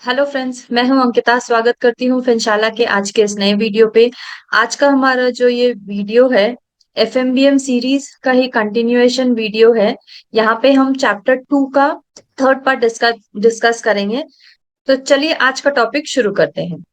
Hello friends, मैं हूं अंकिता। स्वागत करती हूं फिनशाला के आज के इस नए वीडियो पे। आज का हमारा जो ये वीडियो है एफएमबीएम सीरीज का ही कंटिन्यूएशन वीडियो है। यहाँ पे हम चैप्टर 2 का थर्ड पार्ट डिस्कस करेंगे। तो चलिए आज का टॉपिक शुरू करते हैं।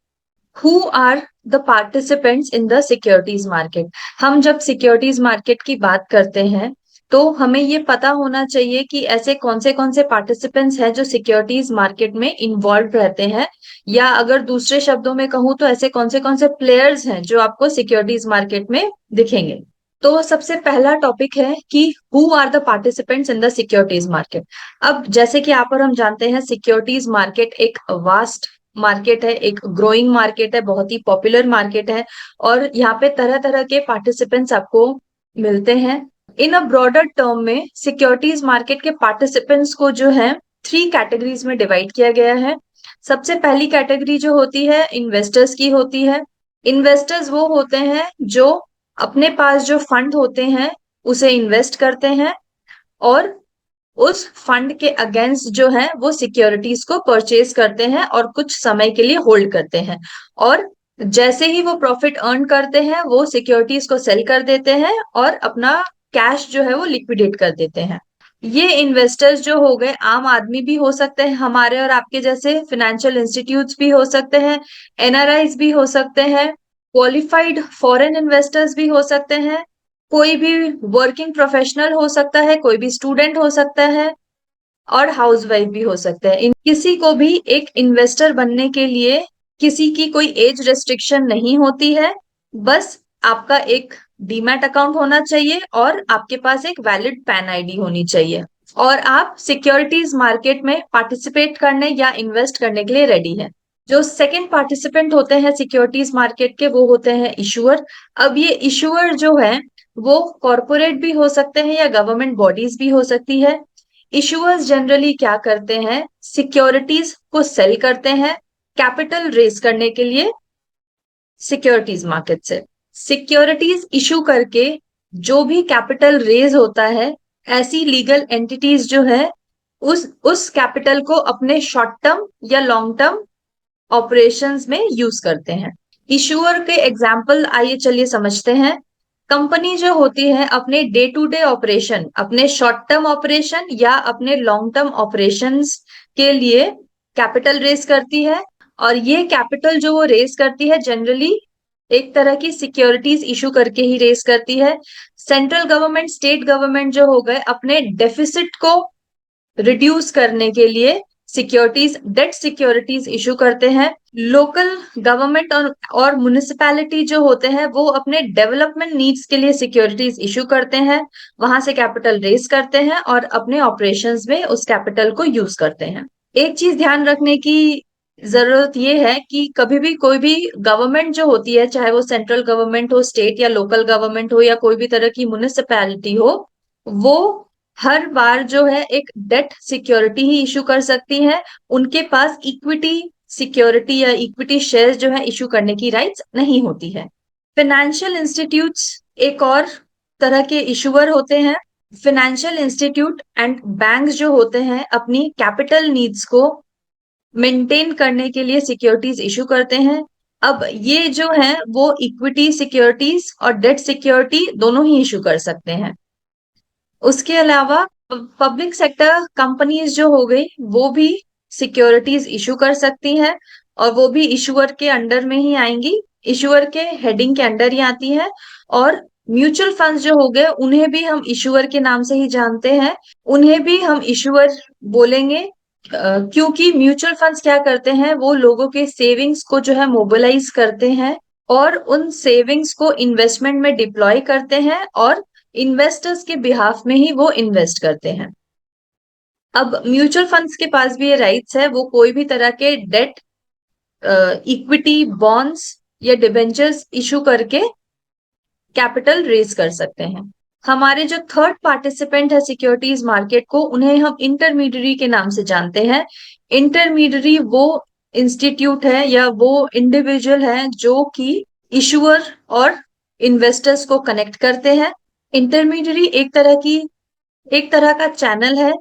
Who are the participants in the securities market. हम जब सिक्योरिटीज मार्केट की बात करते हैं तो हमें ये पता होना चाहिए कि ऐसे कौन से पार्टिसिपेंट्स हैं जो सिक्योरिटीज मार्केट में इन्वॉल्व रहते हैं, या अगर दूसरे शब्दों में कहूँ तो ऐसे कौन से प्लेयर्स हैं जो आपको सिक्योरिटीज मार्केट में दिखेंगे। तो सबसे पहला टॉपिक है कि who are the participants in the securities market. अब जैसे कि आप और हम जानते हैं, सिक्योरिटीज मार्केट एक वास्ट मार्केट है, एक ग्रोइंग मार्केट है, बहुत ही पॉपुलर मार्केट है। और यहाँ पे तरह तरह के पार्टिसिपेंट्स आपको मिलते हैं। इन अ ब्रॉडर टर्म में सिक्योरिटीज मार्केट के पार्टिसिपेंट्स को जो है 3 कैटेगरीज में डिवाइड किया गया है। सबसे पहली कैटेगरी जो होती है इन्वेस्टर्स की होती है। इन्वेस्टर्स वो होते हैं जो अपने पास जो फंड होते हैं उसे इन्वेस्ट करते हैं और उस फंड के अगेंस्ट जो है वो सिक्योरिटीज को परचेज करते हैं और कुछ समय के लिए होल्ड करते हैं। और जैसे ही वो प्रॉफिट अर्न करते हैं वो सिक्योरिटीज को सेल कर देते हैं और अपना कैश जो है वो लिक्विडेट कर देते हैं। ये इन्वेस्टर्स जो हो गए आम आदमी भी हो सकते हैं, हमारे और आपके जैसे फाइनेंशियल इंस्टीट्यूट्स भी हो सकते हैं, एनआरआईज भी हो सकते हैं, क्वालिफाइड फॉरेन इन्वेस्टर्स भी हो सकते हैं, कोई भी वर्किंग प्रोफेशनल हो सकता है, कोई भी स्टूडेंट हो सकता है और हाउसवाइफ भी हो सकता है। इन किसी को भी एक इन्वेस्टर बनने के लिए किसी की कोई एज रेस्ट्रिक्शन नहीं होती है। बस आपका एक डीमैट अकाउंट होना चाहिए और आपके पास एक वैलिड पैन आईडी होनी चाहिए और आप सिक्योरिटीज मार्केट में पार्टिसिपेट करने या इन्वेस्ट करने के लिए रेडी हैं। जो सेकंड पार्टिसिपेंट होते हैं सिक्योरिटीज मार्केट के वो होते हैं इशूअर। अब ये इशूअर जो है वो कॉरपोरेट भी हो सकते हैं या गवर्नमेंट बॉडीज भी हो सकती है। इशूअर्स जनरली क्या करते हैं, सिक्योरिटीज को सेल करते हैं कैपिटल रेज करने के लिए सिक्योरिटीज मार्केट से। सिक्योरिटीज इशू करके जो भी कैपिटल रेज होता है, ऐसी लीगल एंटिटीज जो है उस कैपिटल को अपने शॉर्ट टर्म या लॉन्ग टर्म ऑपरेशंस में यूज करते हैं। इशूअर के एग्जाम्पल आइए चलिए समझते हैं। कंपनी जो होती है अपने डे टू डे ऑपरेशन, अपने शॉर्ट टर्म ऑपरेशन या अपने लॉन्ग टर्म ऑपरेशंस के लिए कैपिटल रेस करती है। और ये कैपिटल जो वो रेस करती है जनरली एक तरह की सिक्योरिटीज इशू करके ही रेस करती है। सेंट्रल गवर्नमेंट, स्टेट गवर्नमेंट जो हो गए अपने डेफिसिट को रिड्यूस करने के लिए सिक्योरिटीज, डेट सिक्योरिटीज इशू करते हैं। लोकल गवर्नमेंट और म्युनिसिपैलिटी जो होते हैं वो अपने डेवलपमेंट नीड्स के लिए सिक्योरिटीज इशू करते हैं, वहां से कैपिटल रेज करते हैं और अपने ऑपरेशंस में उस कैपिटल को यूज करते हैं। एक चीज ध्यान रखने की जरूरत ये है कि कभी भी कोई भी गवर्नमेंट जो होती है, चाहे वो सेंट्रल गवर्नमेंट हो, स्टेट या लोकल गवर्नमेंट हो या कोई भी तरह की म्युनिसिपैलिटी हो, वो हर बार जो है एक डेट सिक्योरिटी ही इशू कर सकती है। उनके पास इक्विटी सिक्योरिटी या इक्विटी शेयर जो है इशू करने की राइट्स नहीं होती है। फाइनेंशियल इंस्टीट्यूट्स एक और तरह के इशूअर होते हैं। फाइनेंशियल इंस्टीट्यूट एंड बैंक्स जो होते हैं अपनी कैपिटल नीड्स को मेंटेन करने के लिए सिक्योरिटीज इशू करते हैं। अब ये जो है वो इक्विटी सिक्योरिटीज और डेट सिक्योरिटी दोनों ही इशू कर सकते हैं। उसके अलावा पब्लिक सेक्टर कंपनीज जो हो गई वो भी सिक्योरिटीज इशू कर सकती हैं और वो भी इशूअर के अंडर में ही आएंगी, इशूअर के हेडिंग के अंडर ही आती है। और म्यूचुअल फंड्स जो हो गए उन्हें भी हम इशूअर के नाम से ही जानते हैं, उन्हें भी हम इशूअर बोलेंगे। क्योंकि म्यूचुअल फंड्स क्या करते हैं, वो लोगों के सेविंग्स को जो है मोबिलाइज करते हैं और उन सेविंग्स को इन्वेस्टमेंट में डिप्लॉय करते हैं और इन्वेस्टर्स के बिहाफ में ही वो इन्वेस्ट करते हैं। अब म्यूचुअल फंड्स के पास भी ये राइट्स है, वो कोई भी तरह के डेट, इक्विटी, बॉन्ड्स या डिबेंचर्स इशू करके कैपिटल रेज कर सकते हैं। हमारे जो थर्ड पार्टिसिपेंट है सिक्योरिटीज मार्केट को, उन्हें हम इंटरमीडियरी के नाम से जानते हैं। इंटरमीडियरी वो इंस्टीट्यूट है या वो इंडिविजुअल है जो कि इशूअर और इन्वेस्टर्स को कनेक्ट करते हैं। इंटरमीडियरी एक तरह का चैनल है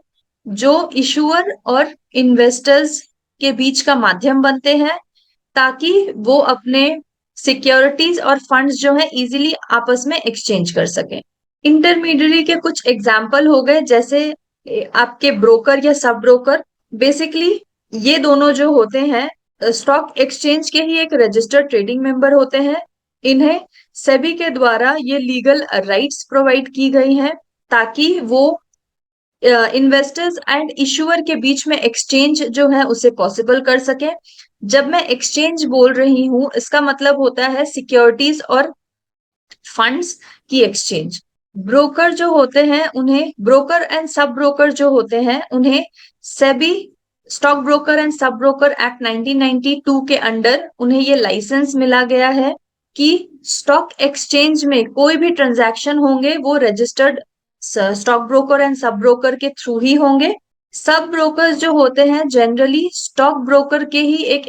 जो इशूअर और इन्वेस्टर्स के बीच का माध्यम बनते हैं, ताकि वो अपने सिक्योरिटीज और फंड्स जो है इजीली आपस में एक्सचेंज कर सकें। इंटरमीडियरी के कुछ एग्जाम्पल हो गए, जैसे आपके ब्रोकर या सब ब्रोकर। बेसिकली ये दोनों जो होते हैं स्टॉक एक्सचेंज के ही एक रजिस्टर्ड ट्रेडिंग मेंबर होते हैं। इन्हें सेबी के द्वारा ये लीगल राइट्स प्रोवाइड की गई हैं, ताकि वो इन्वेस्टर्स एंड इशूअर के बीच में एक्सचेंज जो है उसे पॉसिबल कर सके। जब मैं एक्सचेंज बोल रही हूं, इसका मतलब होता है सिक्योरिटीज और फंड्स की एक्सचेंज। ब्रोकर जो होते हैं उन्हें, ब्रोकर एंड सब ब्रोकर जो होते हैं उन्हें SEBI stock broker and sub broker act 1992 के अंडर उन्हें ये लाइसेंस मिला गया है कि स्टॉक एक्सचेंज में कोई भी ट्रांजैक्शन होंगे वो registered stock broker and sub broker के थ्रू ही होंगे। सब ब्रोकर्स जो होते हैं जनरली स्टॉक ब्रोकर के ही एक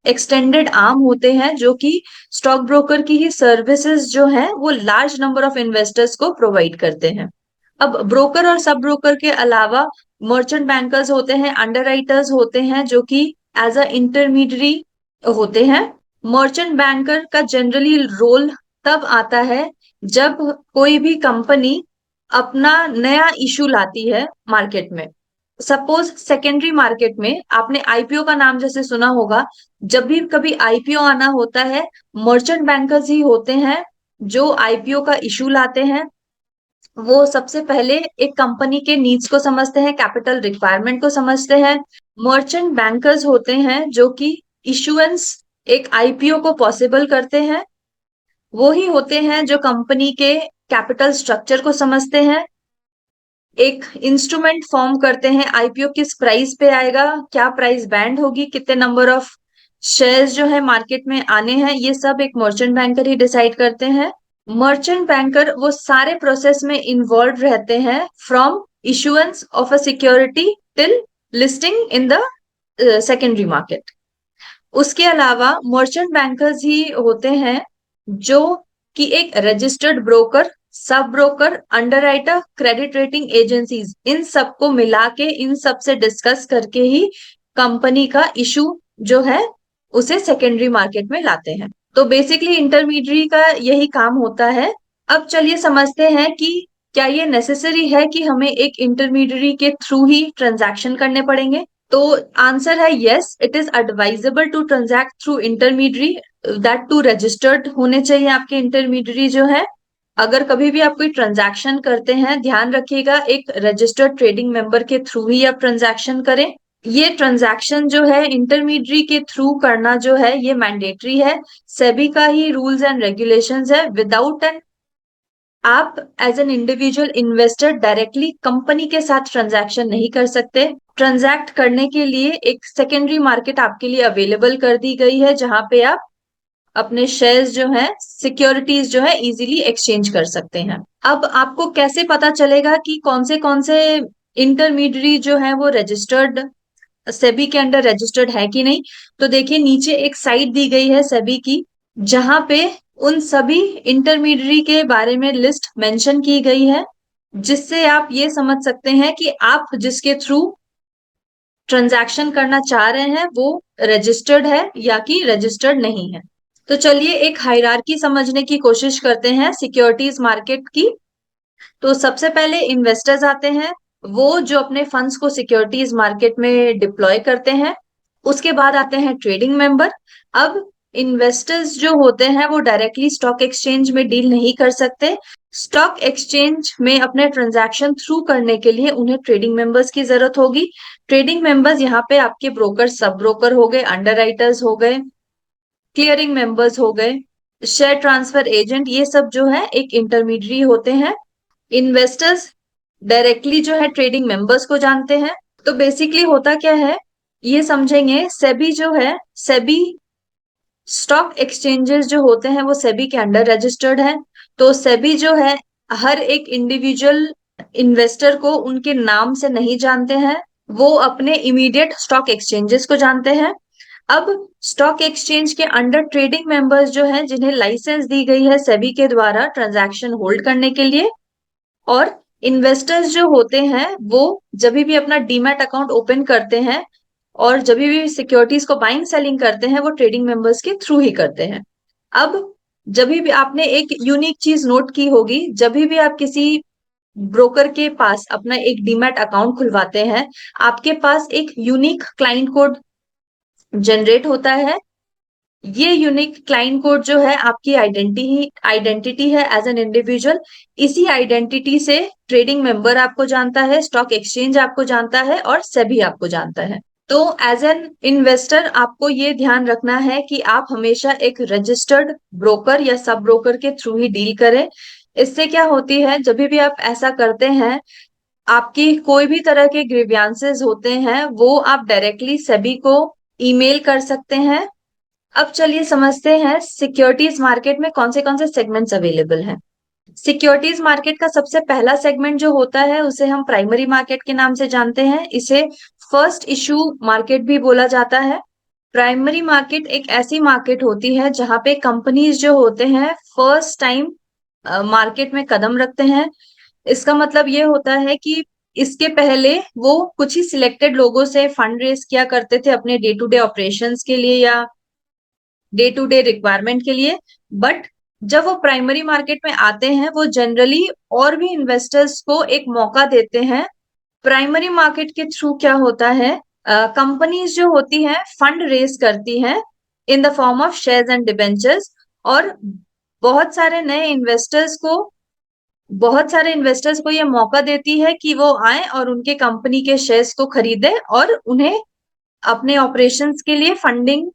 एक्सटेंडेड आर्म होते हैं, जो कि स्टॉक ब्रोकर की ही सर्विसेज जो है वो लार्ज नंबर ऑफ इन्वेस्टर्स को प्रोवाइड करते हैं। अब ब्रोकर और सब ब्रोकर के अलावा मर्चेंट बैंकर्स होते हैं, अंडरराइटर्स होते हैं, जो कि एज अ इंटरमीडियरी होते हैं। मर्चेंट बैंकर का जनरली रोल तब आता है जब कोई भी कंपनी अपना नया इशू लाती है मार्केट में। सपोज सेकेंडरी मार्केट में आपने आईपीओ का नाम जैसे सुना होगा। जब भी कभी आईपीओ आना होता है, मर्चेंट बैंकर्स ही होते हैं जो आईपीओ का इशू लाते हैं। वो सबसे पहले एक कंपनी के नीड्स को समझते हैं, कैपिटल रिक्वायरमेंट को समझते हैं। मर्चेंट बैंकर्स होते हैं जो कि इशुएंस एक आईपीओ को पॉसिबल करते हैं। वो ही होते हैं जो कंपनी के कैपिटल स्ट्रक्चर को समझते हैं, एक इंस्ट्रूमेंट फॉर्म करते हैं, आईपीओ किस प्राइस पे आएगा, क्या प्राइस बैंड होगी, कितने नंबर ऑफ शेयर्स जो है मार्केट में आने हैं, ये सब एक मर्चेंट बैंकर ही डिसाइड करते हैं। मर्चेंट बैंकर वो सारे प्रोसेस में इन्वॉल्व रहते हैं, from issuance of a security till listing in the secondary market. उसके अलावा मर्चेंट बैंकर्स ही होते हैं जो कि एक registered broker, sub broker, underwriter, credit rating agencies, इन सबको मिला के, इन सब से डिस्कस करके ही कंपनी का इशू जो है उसे सेकेंडरी मार्केट में लाते हैं। तो बेसिकली इंटरमीडियरी का यही काम होता है। अब चलिए समझते हैं कि क्या ये नेसेसरी है कि हमें एक इंटरमीडियरी के थ्रू ही ट्रांजैक्शन करने पड़ेंगे। तो आंसर है yes, it is advisable to transact through intermediary, that too registered होने चाहिए आपके इंटरमीडियरी जो है। अगर कभी भी आप कोई ट्रांजैक्शन करते हैं, ध्यान रखिएगा एक रजिस्टर्ड ट्रेडिंग मेंबर के थ्रू ही आप ट्रांजैक्शन करें। ये ट्रांजैक्शन जो है इंटरमीडियरी के थ्रू करना जो है ये मैंडेटरी है, सेबी का ही रूल्स एंड रेगुलेशंस है। विदाउट एन आप as an individual investor directly company के साथ ट्रांजैक्शन नहीं कर सकते। ट्रांजैक्ट करने के लिए एक सेकेंडरी मार्केट आपके लिए अवेलेबल कर दी गई है, जहां पे आप अपने शेयर्स जो है, सिक्योरिटीज जो है इजीली एक्सचेंज कर सकते हैं। अब आपको कैसे पता चलेगा कि कौन से इंटरमीडियरी जो है वो रजिस्टर्ड, सेबी के अंडर रजिस्टर्ड है कि नहीं? तो देखिए नीचे एक साइट दी गई है सेबी की, जहां पे उन सभी इंटरमीडियरी के बारे में लिस्ट मेंशन की गई है, जिससे आप ये समझ सकते हैं कि आप जिसके थ्रू ट्रांजैक्शन करना चाह रहे हैं वो रजिस्टर्ड है या कि रजिस्टर्ड नहीं है। तो चलिए एक हायरार्की समझने की कोशिश करते हैं सिक्योरिटीज मार्केट की। तो सबसे पहले इन्वेस्टर्स आते हैं, वो जो अपने फंड्स को सिक्योरिटीज मार्केट में डिप्लॉय करते हैं। उसके बाद आते हैं ट्रेडिंग मेंबर। अब इन्वेस्टर्स जो होते हैं वो डायरेक्टली स्टॉक एक्सचेंज में डील नहीं कर सकते। स्टॉक एक्सचेंज में अपने ट्रांजैक्शन थ्रू करने के लिए उन्हें ट्रेडिंग मेंबर्स की जरूरत होगी। ट्रेडिंग मेंबर्स यहाँ पे आपके ब्रोकर, सब ब्रोकर हो गए, अंडरराइटर्स हो गए, क्लियरिंग मेंबर्स हो गए, शेयर ट्रांसफर एजेंट, ये सब जो है एक इंटरमीडियरी होते हैं। इन्वेस्टर्स डायरेक्टली जो है ट्रेडिंग मेंबर्स को जानते हैं। तो बेसिकली होता क्या है ये समझेंगे। सेबी जो है, सेबी स्टॉक एक्सचेंजेस जो होते हैं वो सेबी के अंडर रजिस्टर्ड है। तो सेबी जो है हर एक इंडिविजुअल इन्वेस्टर को उनके नाम से नहीं जानते हैं, वो अपने इमीडिएट स्टॉक एक्सचेंजेस को जानते हैं। अब स्टॉक एक्सचेंज के अंडर ट्रेडिंग मेंबर्स जो हैं, जिन्हें लाइसेंस दी गई है सेबी के द्वारा ट्रांजैक्शन होल्ड करने के लिए, और इन्वेस्टर्स जो होते हैं वो जब भी अपना डीमैट अकाउंट ओपन करते हैं और जब भी सिक्योरिटीज को बाइंग सेलिंग करते हैं वो ट्रेडिंग मेंबर्स के थ्रू ही करते हैं। अब जब भी आपने एक यूनिक चीज नोट की होगी, जब भी आप किसी ब्रोकर के पास अपना एक डीमैट अकाउंट खुलवाते हैं, आपके पास एक यूनिक क्लाइंट कोड जनरेट होता है। ये यूनिक क्लाइंट कोड जो है आपकी आइडेंटिटी है एज एन इंडिविजुअल। इसी आइडेंटिटी से ट्रेडिंग मेंबर आपको जानता है, स्टॉक एक्सचेंज आपको जानता है और सेबी आपको जानता है। तो एज एन इन्वेस्टर आपको ये ध्यान रखना है कि आप हमेशा एक रजिस्टर्ड ब्रोकर या सब ब्रोकर के थ्रू ही डील करें। इससे क्या होती है, जब भी आप ऐसा करते हैं, आपकी कोई भी तरह के ग्रीवियंसेस होते हैं वो आप डायरेक्टली सेबी को ईमेल कर सकते हैं। अब चलिए समझते हैं सिक्योरिटीज मार्केट में कौन से सेगमेंट्स अवेलेबल हैं। सिक्योरिटीज मार्केट का सबसे पहला सेगमेंट जो होता है उसे हम प्राइमरी मार्केट के नाम से जानते हैं। इसे फर्स्ट इशू मार्केट भी बोला जाता है। प्राइमरी मार्केट एक ऐसी मार्केट होती है जहां पे कंपनीज जो होते हैं फर्स्ट टाइम मार्केट में कदम रखते हैं। इसका मतलब ये होता है कि इसके पहले वो कुछ ही सिलेक्टेड लोगों से फंड रेज किया करते थे अपने डे टू डे ऑपरेशंस के लिए या डे टू डे रिक्वायरमेंट के लिए। बट जब वो प्राइमरी मार्केट में आते हैं वो जनरली और भी इन्वेस्टर्स को एक मौका देते हैं। प्राइमरी मार्केट के थ्रू क्या होता है, कंपनीज जो होती हैं फंड रेज करती हैं in the form of shares and debentures, और बहुत सारे नए इन्वेस्टर्स को ये मौका देती है कि वो आए और उनके कंपनी के शेयर्स को खरीदें और उन्हें अपने ऑपरेशंस के लिए फंडिंग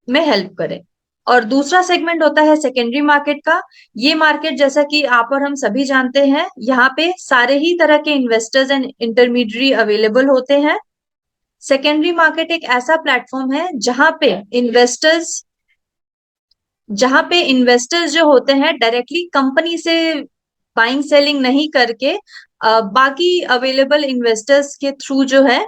में हेल्प करें। और दूसरा सेगमेंट होता है सेकेंडरी मार्केट का। ये मार्केट जैसा कि आप और हम सभी जानते हैं, यहाँ पे सारे ही तरह के इन्वेस्टर्स एंड इंटरमीडियरी अवेलेबल होते हैं। सेकेंडरी मार्केट एक ऐसा प्लेटफॉर्म है जहां पे इन्वेस्टर्स जो होते हैं डायरेक्टली कंपनी से बाइंग सेलिंग नहीं करके बाकी अवेलेबल इन्वेस्टर्स के थ्रू जो है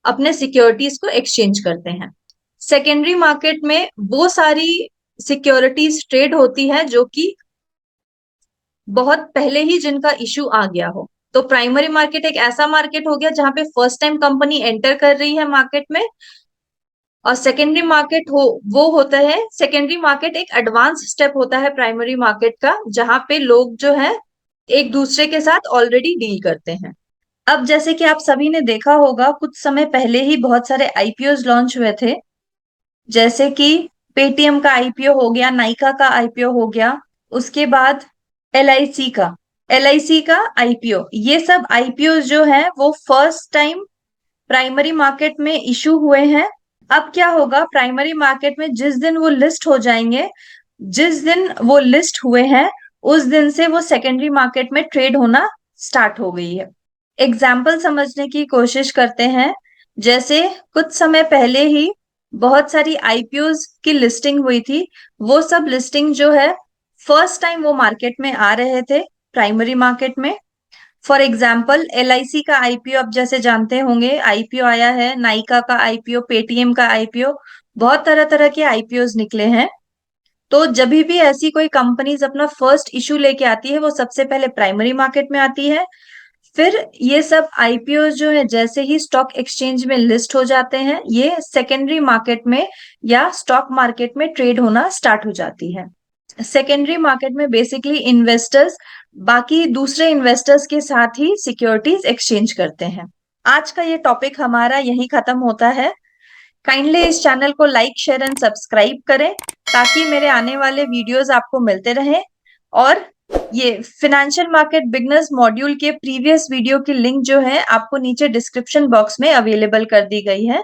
अपने सिक्योरिटीज को एक्सचेंज करते हैं। सेकेंडरी मार्केट में वो सारी सिक्योरिटीज ट्रेड होती है जो कि बहुत पहले ही जिनका इशू आ गया हो। तो प्राइमरी मार्केट एक ऐसा मार्केट हो गया जहां पे फर्स्ट टाइम कंपनी एंटर कर रही है मार्केट में। और सेकेंडरी मार्केट वो होता है, सेकेंडरी मार्केट एक एडवांस स्टेप होता है प्राइमरी मार्केट का, जहां पे लोग जो है एक दूसरे के साथ ऑलरेडी डील करते हैं। अब जैसे कि आप सभी ने देखा होगा, कुछ समय पहले ही बहुत सारे आईपीओ लॉन्च हुए थे, जैसे कि पेटीएम का आईपीओ हो गया, नाइका का आईपीओ हो गया, उसके बाद एल आई सी का आईपीओ। ये सब आईपीओ जो है वो फर्स्ट टाइम प्राइमरी मार्केट में इशू हुए हैं। अब क्या होगा, प्राइमरी मार्केट में जिस दिन वो लिस्ट हो जाएंगे, जिस दिन वो लिस्ट हुए हैं उस दिन से वो सेकेंडरी मार्केट में ट्रेड होना स्टार्ट हो गई है। एग्जाम्पल समझने की कोशिश करते हैं। जैसे कुछ समय पहले ही बहुत सारी आईपीओज की लिस्टिंग हुई थी। वो सब लिस्टिंग जो है फर्स्ट टाइम वो मार्केट में आ रहे थे प्राइमरी मार्केट में। फॉर एग्जाम्पल एल आई सी का आईपीओ आप जैसे जानते होंगे, आईपीओ आया है, नाइका का आईपीओ, पेटीएम का आईपीओ, बहुत तरह तरह के आईपीओ निकले हैं। तो जब भी ऐसी कोई कंपनीज अपना फर्स्ट इशू लेके आती है वो सबसे पहले प्राइमरी मार्केट में आती है। फिर ये सब आईपीओ जो है जैसे ही स्टॉक एक्सचेंज में लिस्ट हो जाते हैं, ये सेकेंडरी मार्केट में या स्टॉक मार्केट में ट्रेड होना स्टार्ट हो जाती है। सेकेंडरी मार्केट में बेसिकली इन्वेस्टर्स बाकी दूसरे इन्वेस्टर्स के साथ ही सिक्योरिटीज एक्सचेंज करते हैं। आज का ये टॉपिक हमारा यहीं खत्म होता है। काइंडली इस चैनल को लाइक, शेयर एंड सब्सक्राइब करें ताकि मेरे आने वाले वीडियोस आपको मिलते रहें। और ये फाइनेंशियल मार्केट बिगनर्स मॉड्यूल के प्रीवियस वीडियो की लिंक जो है आपको नीचे डिस्क्रिप्शन बॉक्स में अवेलेबल कर दी गई है।